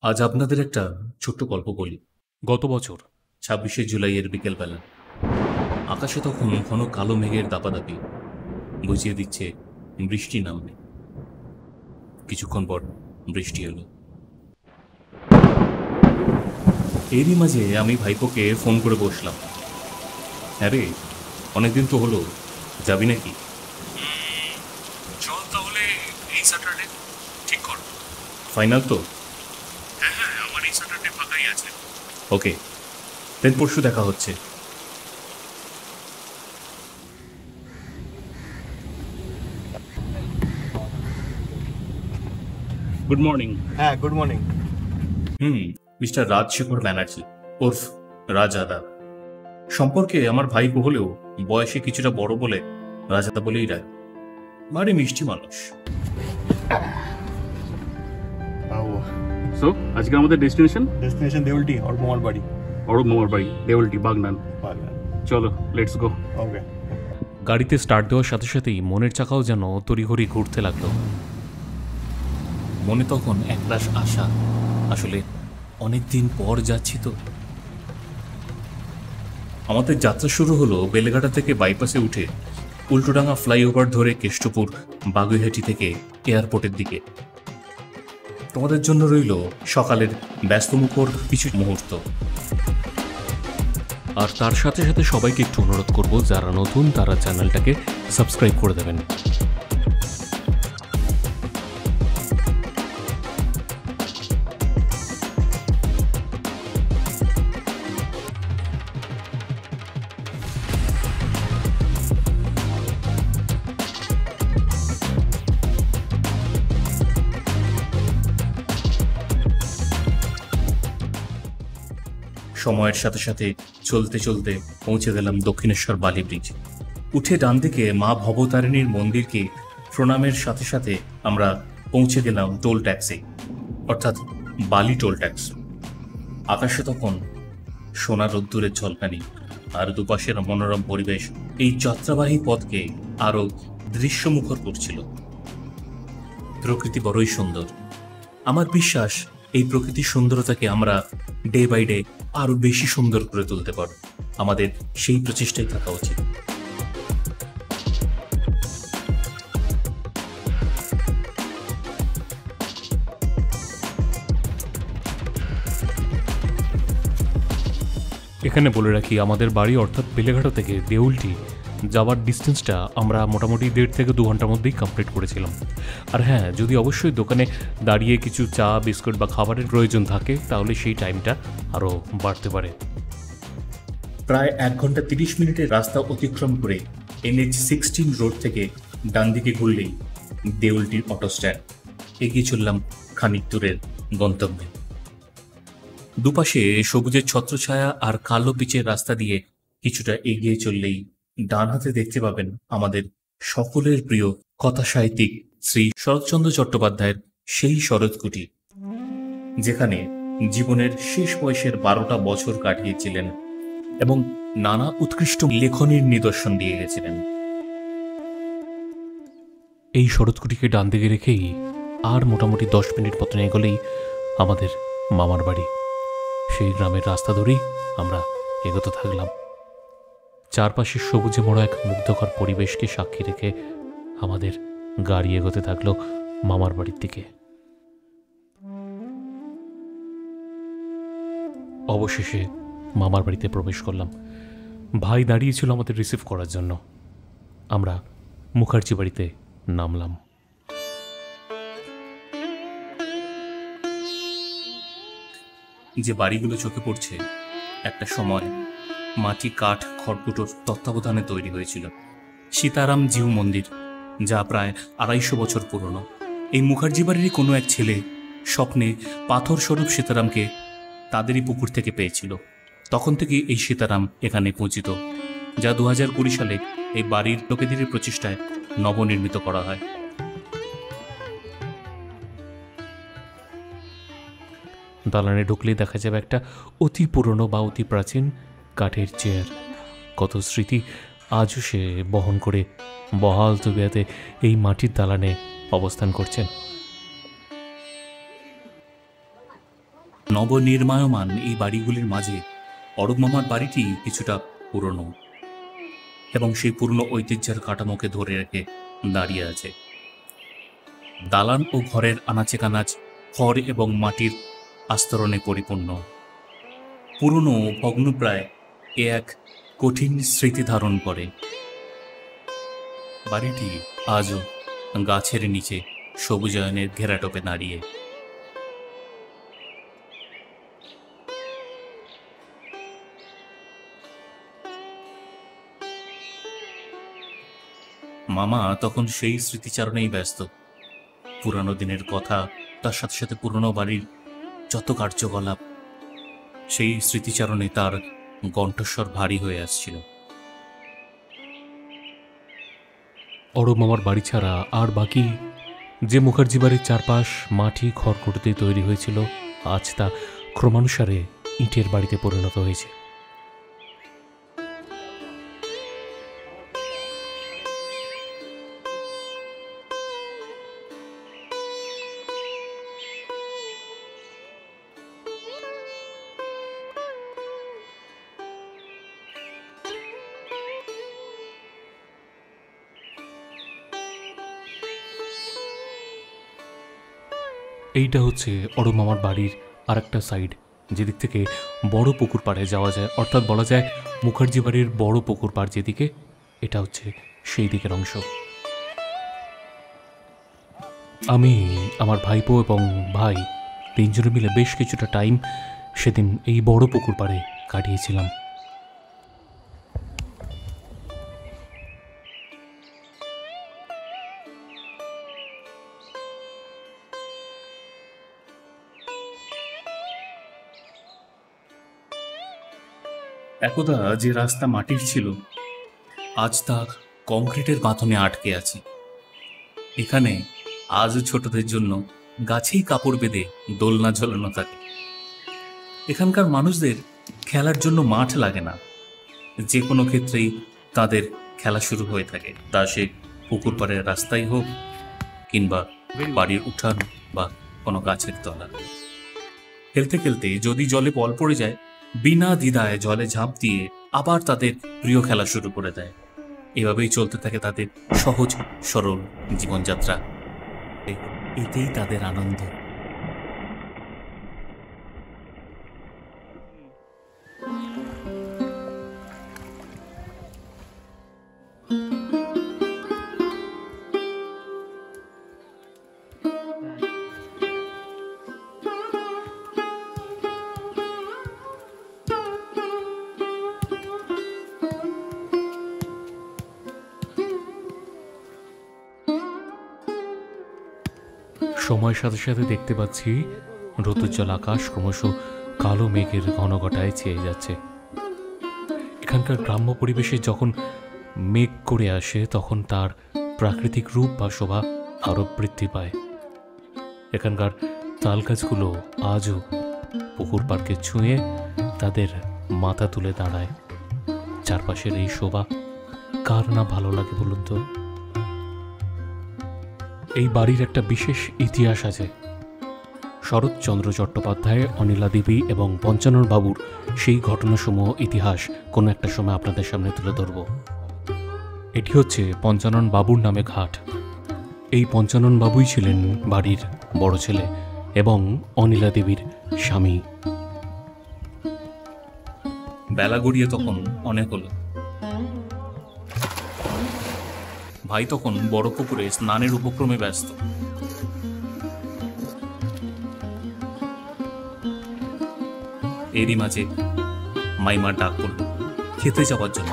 আজ আপনাদের একটা ছোট্ট গল্প বলি। গত বছর 26শে জুলাইয়ের বিকেলবেলা আকাশে তখন ঘন কালো মেঘের দাপাদাপি বুঝিয়ে দিচ্ছে বৃষ্টি নামবে। কিছুক্ষণ পর বৃষ্টি এলো। এরই মাঝে আমি ভাইপোকে ফোন করে বসলাম। হ্যাঁ রে, অনেকদিন তো হলো, যাবি নাকি? চল তাহলে এই স্যাটারডে ঠিক কর। ফাইনাল তো? হ্যাঁ হ্যাঁ, আমার এই স্যাটারডে ফাঁকাই আছে। ওকে, দেন পরশু দেখা হচ্ছে। Good morning. হ্যাঁ, good morning. Mister Rajshekhar Banerjee ওরফ রাজাদা। সম্পর্কে আমার ভাইপো হলেও বয়সে কিছুটা বড় বলে রাজাদা বলেই রায়। ভারী মিষ্টি মানুষ। সো আজকে আমাদের ডেস্টিনেশন ডেস্টিনেশন দেউলটি और मोहर बाड़ी। অরব মামার বাড়ি, দেওলটি, বাগনান। চলো, লেটস গো। ओके। গাড়িতে স্টার্ট দেওয়ার সাথে সাথেই মনের চাকাও যেন তড়িঘড়ি ঘুরতে লাগলো। মনে তখন একরাশ আশা, আসলে অনেকদিন পর যাচ্ছি তো। আমাদের যাত্রা শুরু হলো বেলেঘাটা থেকে বাইপাসে উঠে উল্টোডাঙ্গা ফ্লাইওভার ধরে কেষ্টপুর বাগুইহাটি থেকে এয়ারপোর্টের দিকে। তোমাদের জন্য রইল সকালের ব্যস্তমুখর কিছু মুহূর্ত। আর তার সাথে সাথে সবাইকে একটু অনুরোধ করব, যারা নতুন তারা চ্যানেলটাকে সাবস্ক্রাইব করে দেবেন। সময়ের সাথে সাথে চলতে চলতে পৌঁছে গেলাম দক্ষিণেশ্বর বালি ব্রিজ। উঠে ডান দিকে মা ভবতারিণীর মন্দিরকে প্রণামের সাথে সাথে আমরা পৌঁছে গেলাম টোল ট্যাক্সে, অর্থাৎ বালি টোল ট্যাক্স। আকাশে তখন সোনা রোদ্দুরের ঝলকানি আর দুপাশের মনোরম পরিবেশ এই যাত্রাবাহী পথকে আরো দৃশ্যমুখর করছিল। প্রকৃতি বড়ই সুন্দর। আমার বিশ্বাস এই প্রকৃতির সুন্দরতাকে আমরা ডে বাই ডে আরো বেশি সুন্দর করে তুলতে পারব। আমাদের সেই প্রচেষ্টাই থাকা উচিত। এখানে বলে রাখি, আমাদের বাড়ি অর্থাৎ বেলেঘাটা থেকে দেউলটি যাওয়ার ডিস্টেন্সটা আমরা মোটামুটি 1.5 থেকে 2 ঘন্টার মধ্যেই কমপ্লিট করেছিলাম। আর হ্যাঁ, যদি অবশ্যই দোকানে দাঁড়িয়ে কিছু চা বিস্কুট বা খাবারের প্রয়োজন থাকে তাহলে সেই টাইমটা আরও বাড়তে পারে। প্রায় 1 ঘন্টা 30 মিনিটের রাস্তা অতিক্রম করে NH-16 রোড থেকে ডান দিকে ঘুরলেই দেউলটির অটো স্ট্যান্ড। এগিয়ে চললাম খানিক দূরের গন্তব্যে। দুপাশে সবুজের ছত্রছায়া আর কালো পিচের রাস্তা দিয়ে কিছুটা এগিয়ে চললেই ডান হাতে দেখতে পাবেন আমাদের সকলের প্রিয় কথা সাহিত্যিক শ্রী শরৎচন্দ্র চট্টোপাধ্যায়ের সেই শরৎকুটি, যেখানে জীবনের শেষ বয়সের 12টা বছর কাটিয়েছিলেন এবং নানা উৎকৃষ্ট লেখনীর নিদর্শন দিয়ে গেছিলেন। এই শরৎকুটিকে ডান দিকে রেখেই আর মোটামুটি 10 মিনিট মতন এগোলেই আমাদের মামার বাড়ি। সেই গ্রামের রাস্তা ধরেই আমরা এগোতে থাকলাম। চারপাশের সবুজে মোড়া এক মুগ্ধকর পরিবেশকে সাক্ষী রেখে আমাদের গাড়ি এগোতে থাকলো মামার বাড়ির দিকে। অবশেষে মামার বাড়িতে প্রবেশ করলাম। ভাই দাঁড়িয়েছিল আমাদের রিসিভ করার জন্য। আমরা মুখার্জি বাড়িতে নামলাম। যে বাড়িগুলো চোখে পড়ছে একটা সময় মাটি, কাঠ, খড়কুটোর তত্ত্বাবধানে তৈরি হয়েছিল। সীতারাম জিউ মন্দির, যা প্রায় 250 বছর পুরনো। এই মুখার্জি বাড়িরই কোনো এক ছেলে স্বপ্নে পাথর স্বরূপ সীতারামকে তাদেরই পুকুর থেকে পেয়েছিল। তখন থেকে এই সীতারাম এখানে পূজিত, যা 2020 সালে এই বাড়ির লোকেদের প্রচেষ্টায় নবনির্মিত করা হয়। দালানে ঢুকলেই দেখা যাবে একটা অতি পুরনো বা অতি প্রাচীন কাঠের চেয়ার। কত স্মৃতি আজও সে বহন করে বহাল তবিয়াতে এই মাটির দালানে অবস্থান করছেন। নবনির্মায়মান এই বাড়িগুলির মাঝে অরূপ মামার বাড়িটি কিছুটা পুরনো এবং সেই পুরনো ঐতিহ্যের কাঠামোকে ধরে রেখে দাঁড়িয়ে আছে। দালান ও ঘরের আনাচে কানাচ খড় এবং মাটির আস্তরণে পরিপূর্ণ। পুরনো ভগ্নপ্রায় এ এক কঠিন স্মৃতি ধারণ করে। বাড়িটি আজও গাছের নিচে সবুজায়নের ঘেরাটোপে দাঁড়িয়ে। মামা তখন সেই স্মৃতিচারণেই ব্যস্ত। পুরানো দিনের কথা, তার সাথে সাথে পুরনো বাড়ির যত কার্যকলাপ, সেই স্মৃতিচারণে তার কণ্ঠস্বর ভারী হয়ে আসছিল। অরূপ মামার বাড়ি ছাড়া আর বাকি যে মুখার্জি বাড়ির চারপাশ মাটি খড়কুটোতে তৈরি হয়েছিল, আজ তা ক্রমানুসারে ইটের বাড়িতে পরিণত হয়েছে। এইটা হচ্ছে অরূপ মামার বাড়ির আর একটা সাইড, যেদিক থেকে বড় পুকুর পাড়ে যাওয়া যায়, অর্থাৎ বলা যায় মুখার্জি বাড়ির বড় পুকুর পাড় যেদিকে, এটা হচ্ছে সেই দিকের অংশ। আমি, আমার ভাইপো এবং ভাই তিনজনে মিলে বেশ কিছুটা টাইম সেদিন এই বড় পুকুর পাড়ে কাটিয়েছিলাম। একদা যে রাস্তা মাটির ছিল, আজ তা কংক্রিটের গাঁথনে আটকে আছে। এখানে আজ ছোটদের জন্য গাছেই কাপড় বেঁধে দোলনা ঝোলানো থাকে। এখানকার মানুষদের খেলার জন্য মাঠ লাগে না, যে কোনো ক্ষেত্রেই তাদের খেলা শুরু হয়ে থাকে, তা সে পুকুর পাড়ের রাস্তাই হোক কিংবা বাড়ির উঠান বা কোনো গাছের তলা। খেলতে খেলতে যদি জলে বল পড়ে যায়, বিনা দ্বিধায় জলে ঝাঁপ দিয়ে আবার তাদের প্রিয় খেলা শুরু করে দেয়। এভাবেই চলতে থাকে তাদের সহজ সরল জীবনযাত্রা। এতেই তাদের আনন্দ। সময়ের সাথে সাথে দেখতে পাচ্ছি রৌদ্রোজ্জ্বল আকাশ ক্রমশ কালো মেঘের ঘনঘটায় ছেয়ে যাচ্ছে। এখানকার গ্রাম্য পরিবেশে যখন মেঘ করে আসে, তখন তার প্রাকৃতিক রূপ বা শোভা আরও বৃদ্ধি পায়। এখানকার তাল গাছগুলো আজও পুকুর পাড়কে ছুঁয়ে তাদের মাথা তুলে দাঁড়ায়। চারপাশের এই শোভা কার না ভালো লাগে বলুন তো? এই বাড়ির একটা বিশেষ ইতিহাস আছে। শরৎচন্দ্র চট্টোপাধ্যায়, অনিলা দেবী এবং পঞ্চানন বাবুর সেই ঘটনাসমূহ ইতিহাস কোনো একটা সময় আপনাদের সামনে তুলে ধরব। এটি হচ্ছে পঞ্চানন বাবুর নামে ঘাট। এই পঞ্চানন বাবুই ছিলেন বাড়ির বড় ছেলে এবং অনিলা দেবীর স্বামী। বেলা গড়িয়ে তখন অনেক হলো। ভাই তখন বড় পুকুরে স্নানের উপক্রমে ব্যস্ত। এরই মাঝে মাইমার ডাক পড়ল খেতে যাওয়ার জন্য।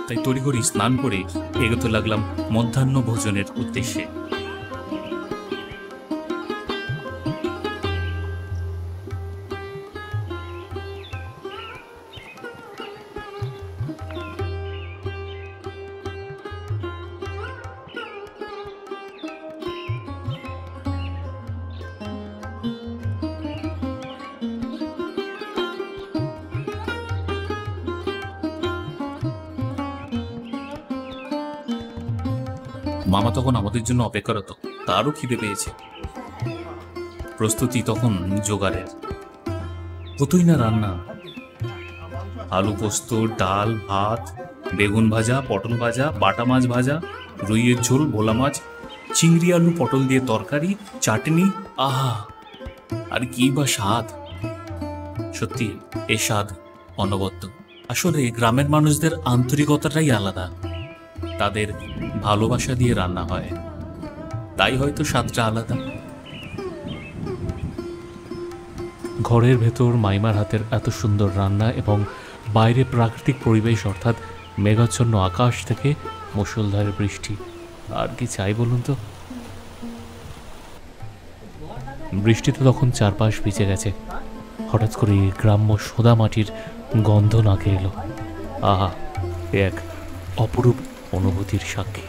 তাই তড়িঘড়ি স্নান করে এগোতে লাগলাম মধ্যাহ্ন ভোজনের উদ্দেশ্যে। মামা তখন আমাদের জন্য অপেক্ষারত, তারও খিদে পেয়েছে। প্রস্তুতি তখন জোগাড়ের। কতই না রান্না, আলু পোস্ত, ডাল, ভাত, বেগুন ভাজা, পটল ভাজা, বাটা মাছ ভাজা, রুইয়ের ঝোল, ভোলা মাছ, চিংড়ি আলু পটল দিয়ে তরকারি, চাটনি। আহা, আর কি বা স্বাদ! সত্যি এ স্বাদ অনবদ্য। আসলে গ্রামের মানুষদের আন্তরিকতাটাই আলাদা, তাদের ভালোবাসা দিয়ে রান্না হয়, তাই হয়তো স্বাদটা আলাদা। ঘরের ভেতর মাইমার হাতের এত সুন্দর রান্না এবং বাইরে প্রাকৃতিক পরিবেশ, অর্থাৎ মেঘাচ্ছন্ন আকাশ থেকে মুষলধারে বৃষ্টি, আর কি চাই বলুন তো? বৃষ্টিতে তখন চারপাশ ভিজে গেছে। হঠাৎ করে গ্রাম্য সোদা মাটির গন্ধ নাকে এলো। আহা, এ এক অপরূপ অনুভূতির সাক্ষী।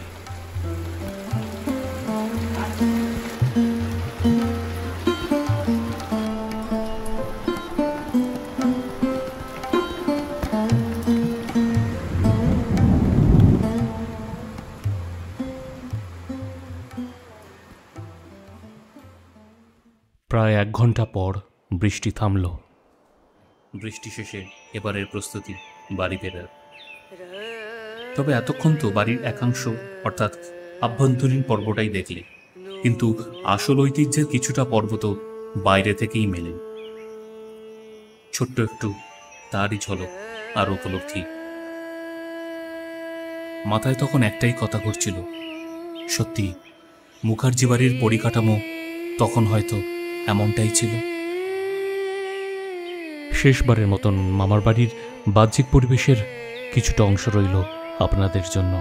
প্রায় 1 ঘন্টা পর বৃষ্টি থামল। বৃষ্টি শেষে এবারের প্রস্তুতি বাড়ি ফেরার। তবে এতক্ষণ তো বাড়ির একাংশ অর্থাৎ আভ্যন্তরীণ পর্বটাই দেখলে, কিন্তু আসল ঐতিহ্যের কিছুটা পর্ব তো বাইরে থেকেই মেলে। ছোট্ট একটু তারই ঝলক আর উপলব্ধি। মাথায় তখন একটাই কথা ঘুরছিল, সত্যি মুখার্জি বাড়ির পরিকাঠামো তখন হয়তো এমনটাই ছিল। শেষবারের মতন মামার বাড়ির বাহ্যিক পরিবেশের কিছুটা অংশ রইল আপনাদের জন্য।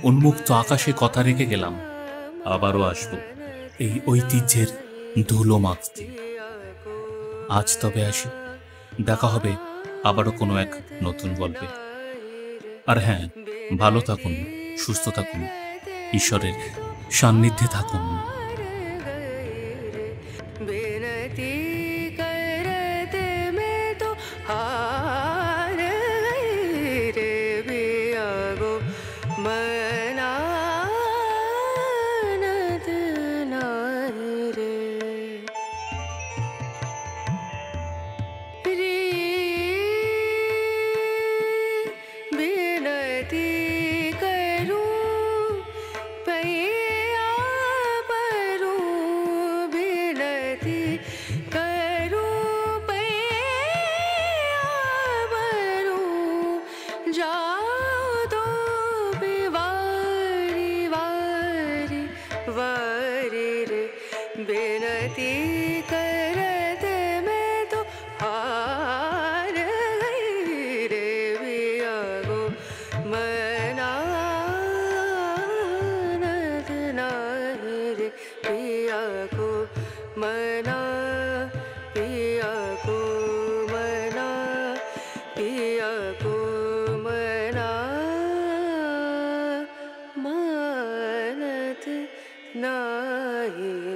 উন্মুক্ত আকাশে কথা রেখে গেলাম, আবারও আসবো এই ঐতিহ্যের ধুলো মাখতে। আজ তবে আসি, দেখা হবে আবারও কোনো এক নতুন গল্পে। আর হ্যাঁ, ভালো থাকুন, সুস্থ থাকুন, ঈশ্বরের সান্নিধ্যে থাকুন। नहीं